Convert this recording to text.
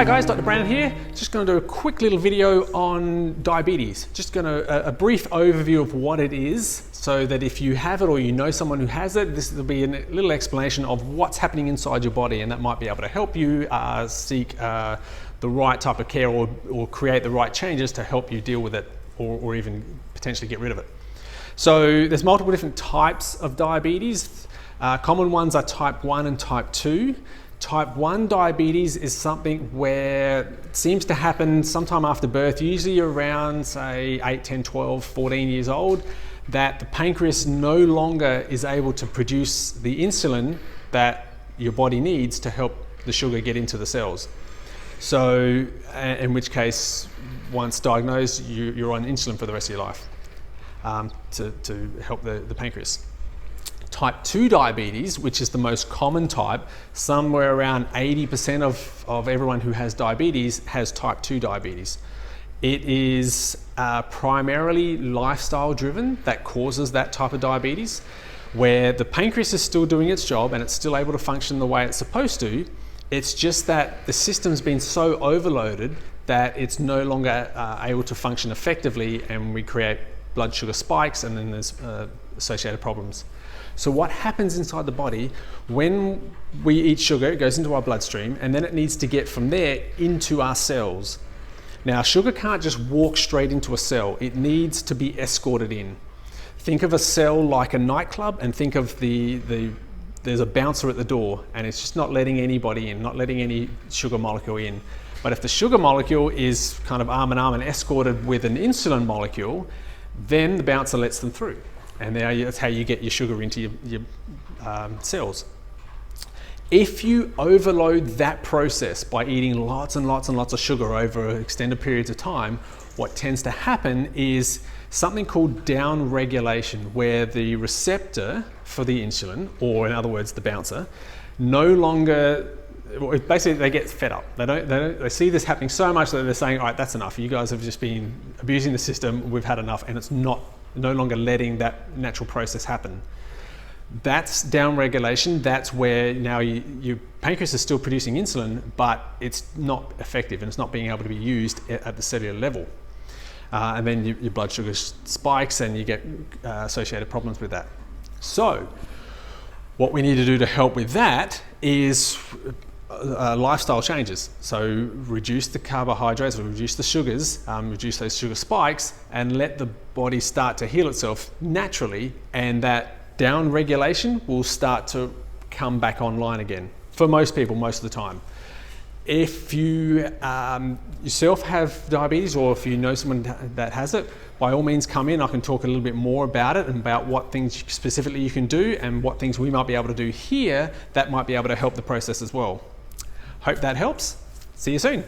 Hi guys, Dr. Brandon here. Just going to do a quick little video on diabetes. Just going to a brief overview of what it is, so that if you have it or you know someone who has it, this will be a little explanation of what's happening inside your body, and that might be able to help you seek the right type of care or create the right changes to help you deal with it, or even potentially get rid of it. So there's multiple different types of diabetes. Common ones are type 1 and type 2. Type 1 diabetes is something where it seems to happen sometime after birth, usually around say 8, 10, 12, 14 years old, that the pancreas no longer is able to produce the insulin that your body needs to help the sugar get into the cells. So in which case, once diagnosed, you're on insulin for the rest of your life to help the pancreas. Type 2 diabetes, which is the most common type, somewhere around 80% of everyone who has diabetes has type 2 diabetes. It is primarily lifestyle driven that causes that type of diabetes, where the pancreas is still doing its job and it's still able to function the way it's supposed to. It's just that the system's been so overloaded that it's no longer able to function effectively, and we create blood sugar spikes, and then there's associated problems. So what happens inside the body when we eat sugar? It goes into our bloodstream, and then it needs to get from there into our cells. Now, sugar can't just walk straight into a cell. It needs to be escorted in. Think of a cell like a nightclub, and think of there's a bouncer at the door, and it's just not letting anybody in, not letting any sugar molecule in. But if the sugar molecule is kind of arm in arm and escorted with an insulin molecule, then the bouncer lets them through. And that's how you get your sugar into your cells. If you overload that process by eating lots and lots and lots of sugar over extended periods of time, what tends to happen is something called down-regulation, where the receptor for the insulin, or in other words, the bouncer, no longer, basically they get fed up. They see this happening so much that they're saying, all right, that's enough. You guys have just been abusing the system. We've had enough, and it's no longer letting that natural process happen. That's down-regulation. That's where now your pancreas is still producing insulin, but it's not effective and it's not being able to be used at the cellular level. And then your blood sugar spikes, and you get associated problems with that. So what we need to do to help with that is lifestyle changes. So reduce the carbohydrates, or reduce the sugars, reduce those sugar spikes, and let the body start to heal itself naturally, and that down regulation will start to come back online again for most people most of the time. If you yourself have diabetes, or if you know someone that has it, by all means come in. I can talk a little bit more about it and about what things specifically you can do, and what things we might be able to do here that might be able to help the process as well. Hope that helps. See you soon.